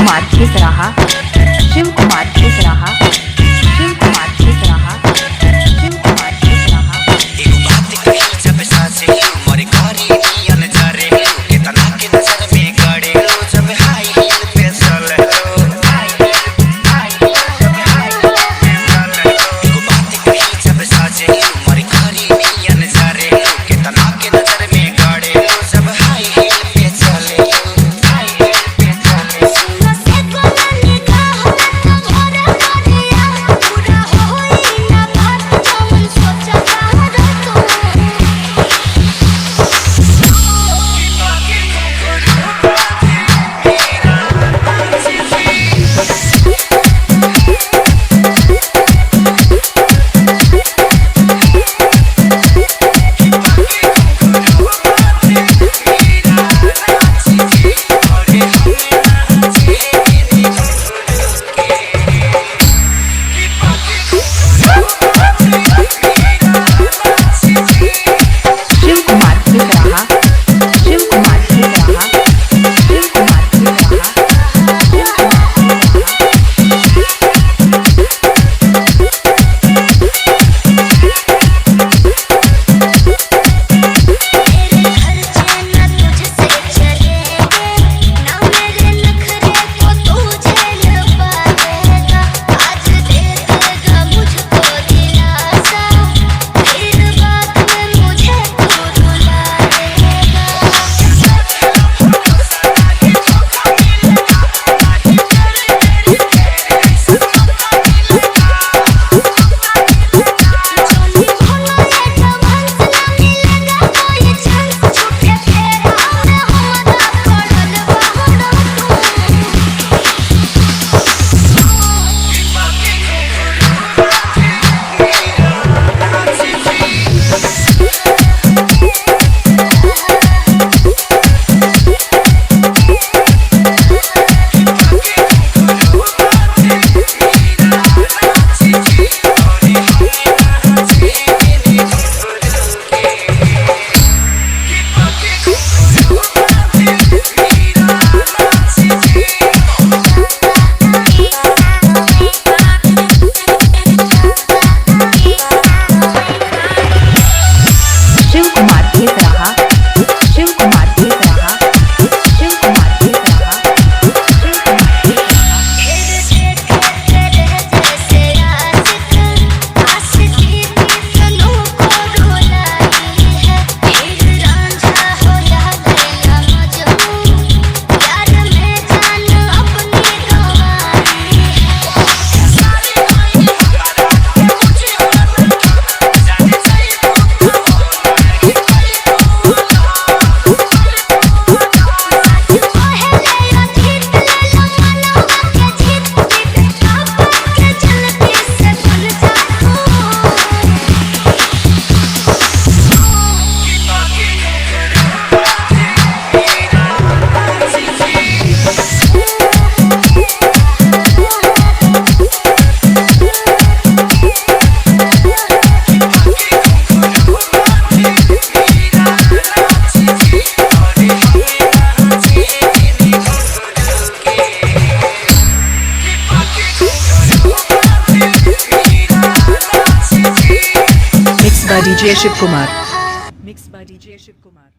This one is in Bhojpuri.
कुमार खेसराहा, शिव कुमार खेसराहा, शिव कुमार खेसराहा, शिव कुमार खेसराहा। एक बात कही जब सांसे मोरे कारी नियन जा रे कितना के नजर में गड़े जब हाई हील पे चले एक बात कही जब सांसे मोरे कारी नियन जा रे कितना के नजर में गड़े जब हाई हील पे चले DJ Shiv Kumar. Mixed by DJ Shiv Kumar.